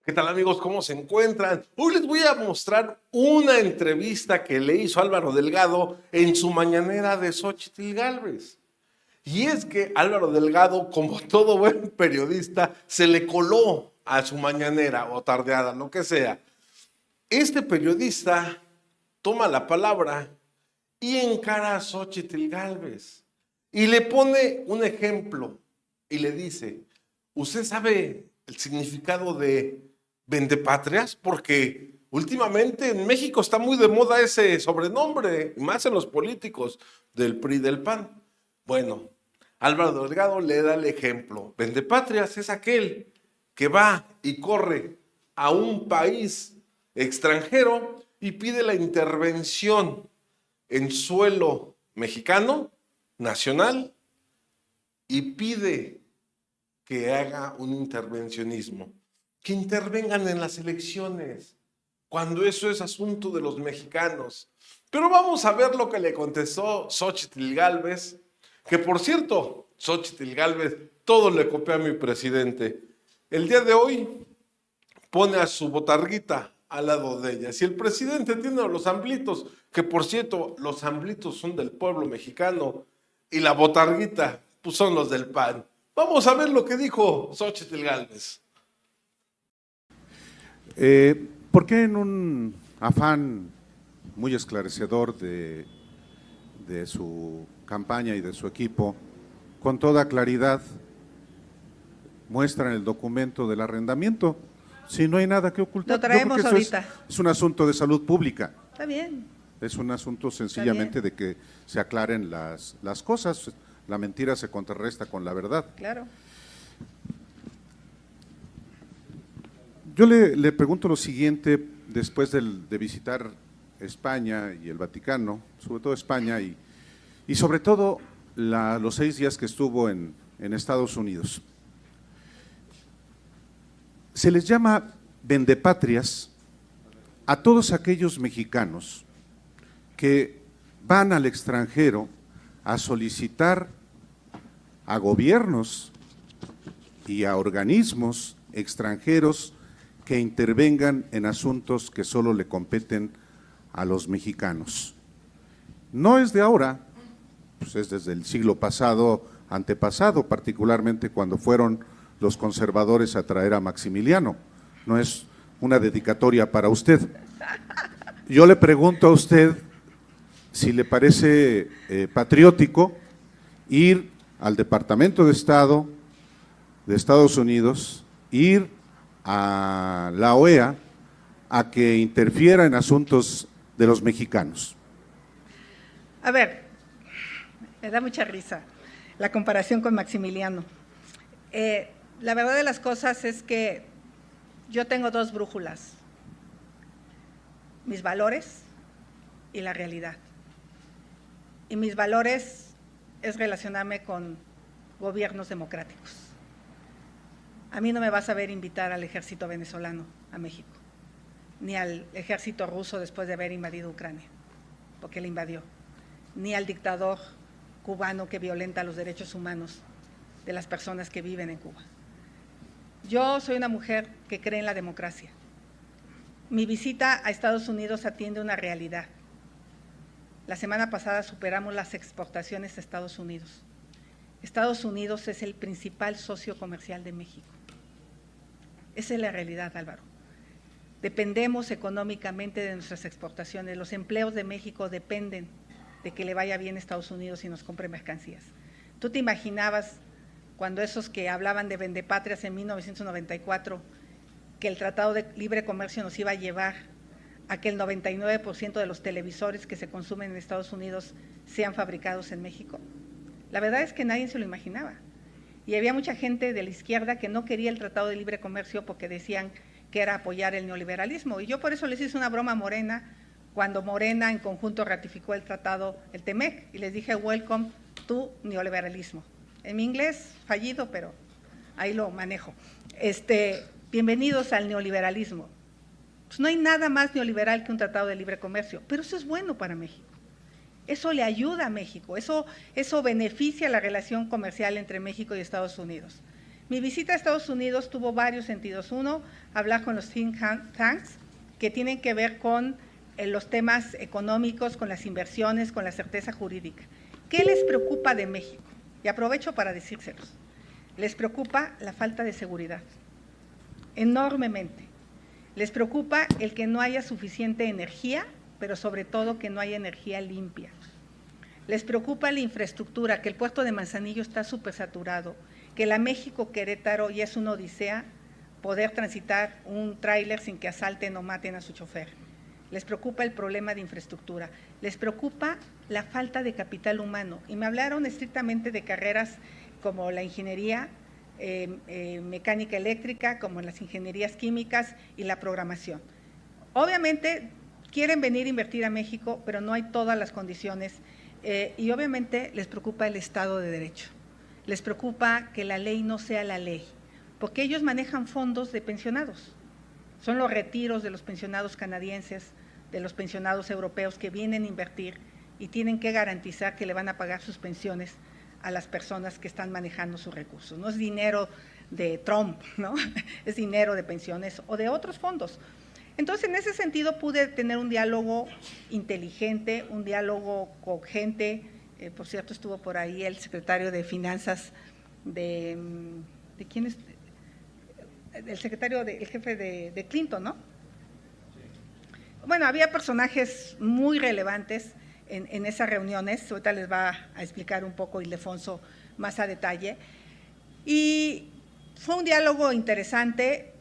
¿Qué tal, amigos? ¿Cómo se encuentran? Hoy les voy a mostrar una entrevista que le hizo Álvaro Delgado en su mañanera de Xóchitl Gálvez. Y es que Álvaro Delgado, como todo buen periodista, se le coló a su mañanera o tardeada, lo que sea. Este periodista toma la palabra y encara a Xóchitl Gálvez y le pone un ejemplo y le dice: ¿usted sabe el significado de vendepatrias? Porque últimamente en México está muy de moda ese sobrenombre, más en los políticos del PRI y del PAN. Bueno, Álvaro Delgado le da el ejemplo. Vendepatrias es aquel que va y corre a un país extranjero y pide la intervención en suelo mexicano, nacional, y pide que haga un intervencionismo, que intervengan en las elecciones, cuando eso es asunto de los mexicanos. Pero vamos a ver lo que le contestó Xóchitl Gálvez, que por cierto, Xóchitl Gálvez todo le copió a mi presidente. El día de hoy pone a su botarguita al lado de ella. Si el presidente tiene los amblitos, que por cierto, los amblitos son del pueblo mexicano, y la botarguita, pues son los del PAN. Vamos a ver lo que dijo Xóchitl Gálvez. ¿Por qué en un afán muy esclarecedor de su campaña y de su equipo, con toda claridad, muestran el documento del arrendamiento? Si no hay nada que ocultar. Lo traemos eso ahorita. es un asunto de salud pública. Está bien. Es un asunto sencillamente de que se aclaren las cosas. La mentira se contrarresta con la verdad. Claro. Yo le pregunto lo siguiente, después de visitar España y el Vaticano, sobre todo España y sobre todo los 6 días que estuvo en Estados Unidos. Se les llama vendepatrias a todos aquellos mexicanos que van al extranjero a solicitar a gobiernos y a organismos extranjeros que intervengan en asuntos que solo le competen a los mexicanos. No es de ahora, pues es desde el siglo pasado, antepasado, particularmente cuando fueron los conservadores a traer a Maximiliano. No es una dedicatoria para usted. Yo le pregunto a usted si le parece patriótico ir al Departamento de Estado de Estados Unidos, ir a la OEA a que interfiera en asuntos de los mexicanos. A ver, me da mucha risa la comparación con Maximiliano. La verdad de las cosas es que yo tengo 2 brújulas: mis valores y la realidad. Y mis valores es relacionarme con gobiernos democráticos. A mí no me vas a ver invitar al ejército venezolano a México, ni al ejército ruso después de haber invadido Ucrania, porque él invadió, ni al dictador cubano que violenta los derechos humanos de las personas que viven en Cuba. Yo soy una mujer que cree en la democracia. Mi visita a Estados Unidos atiende una realidad. La semana pasada superamos las exportaciones a Estados Unidos. Estados Unidos es el principal socio comercial de México. Esa es la realidad, Álvaro. Dependemos económicamente de nuestras exportaciones. Los empleos de México dependen de que le vaya bien a Estados Unidos y nos compre mercancías. ¿Tú te imaginabas, cuando esos que hablaban de vendepatrias en 1994, que el Tratado de Libre Comercio nos iba a llevar a que el 99% de los televisores que se consumen en Estados Unidos sean fabricados en México? La verdad es que nadie se lo imaginaba. Y había mucha gente de la izquierda que no quería el Tratado de Libre Comercio porque decían que era apoyar el neoliberalismo. Y yo por eso les hice una broma a Morena, cuando Morena en conjunto ratificó el tratado, el TEMEC, y les dije: welcome to neoliberalismo. En mi inglés fallido, pero ahí lo manejo. Bienvenidos al neoliberalismo. Pues no hay nada más neoliberal que un tratado de libre comercio, pero eso es bueno para México. Eso le ayuda a México, eso beneficia la relación comercial entre México y Estados Unidos. Mi visita a Estados Unidos tuvo varios sentidos. Uno, hablar con los think tanks que tienen que ver con los temas económicos, con las inversiones, con la certeza jurídica. ¿Qué les preocupa de México? Y aprovecho para decírselos. Les preocupa la falta de seguridad, enormemente. Les preocupa el que no haya suficiente energía, pero sobre todo que no haya energía limpia. Les preocupa la infraestructura, que el puerto de Manzanillo está súper saturado, que la México-Querétaro ya es una odisea poder transitar un tráiler sin que asalten o maten a su chofer. Les preocupa el problema de infraestructura, les preocupa la falta de capital humano. Y me hablaron estrictamente de carreras como la ingeniería, mecánica eléctrica, como las ingenierías químicas y la programación. Obviamente quieren venir a invertir a México, pero no hay todas las condiciones y obviamente les preocupa el Estado de Derecho. Les preocupa que la ley no sea la ley, porque ellos manejan fondos de pensionados. Son los retiros de los pensionados canadienses, de los pensionados europeos que vienen a invertir y tienen que garantizar que le van a pagar sus pensiones a las personas que están manejando sus recursos. No es dinero de Trump, ¿no? Es dinero de pensiones o de otros fondos. Entonces, en ese sentido, pude tener un diálogo inteligente, un diálogo cogente. Por cierto, estuvo por ahí el secretario de Finanzas ¿de quién es? El secretario, el jefe de Clinton, ¿no? Bueno, había personajes muy relevantes en esas reuniones, ahorita les va a explicar un poco Ildefonso más a detalle, y fue un diálogo interesante.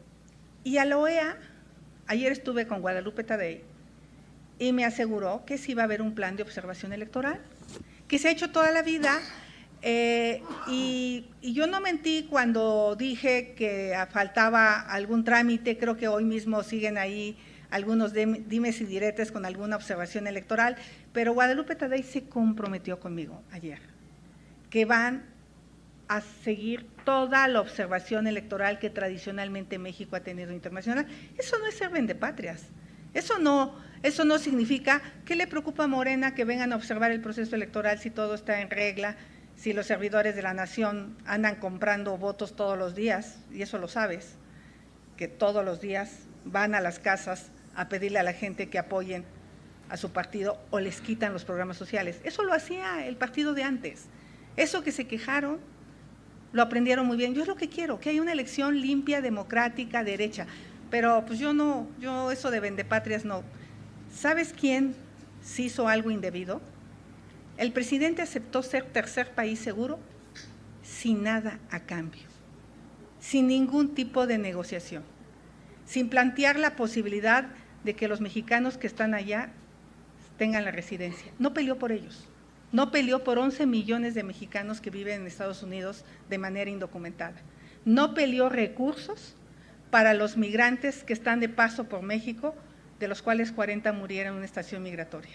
Y a la OEA, ayer estuve con Guadalupe Tadei y me aseguró que sí iba a haber un plan de observación electoral, que se ha hecho toda la vida, y yo no mentí cuando dije que faltaba algún trámite. Creo que hoy mismo siguen ahí algunos dimes y diretes con alguna observación electoral, pero Guadalupe Tadei se comprometió conmigo ayer, que van a seguir toda la observación electoral que tradicionalmente México ha tenido internacional. Eso no es ser vendepatrias, eso no significa que le preocupa a Morena que vengan a observar el proceso electoral si todo está en regla, si los servidores de la nación andan comprando votos todos los días, y eso lo sabes, que todos los días van a las casas a pedirle a la gente que apoyen a su partido o les quitan los programas sociales. Eso lo hacía el partido de antes. Eso que se quejaron, lo aprendieron muy bien. Yo es lo que quiero, que haya una elección limpia, democrática, derecha. Pero pues yo eso de vendepatrias no. ¿Sabes quién sí hizo algo indebido? El presidente aceptó ser tercer país seguro sin nada a cambio, sin ningún tipo de negociación, sin plantear la posibilidad de que los mexicanos que están allá tengan la residencia. No peleó por ellos, no peleó por 11 millones de mexicanos que viven en Estados Unidos de manera indocumentada, no peleó recursos para los migrantes que están de paso por México, de los cuales 40 murieron en una estación migratoria.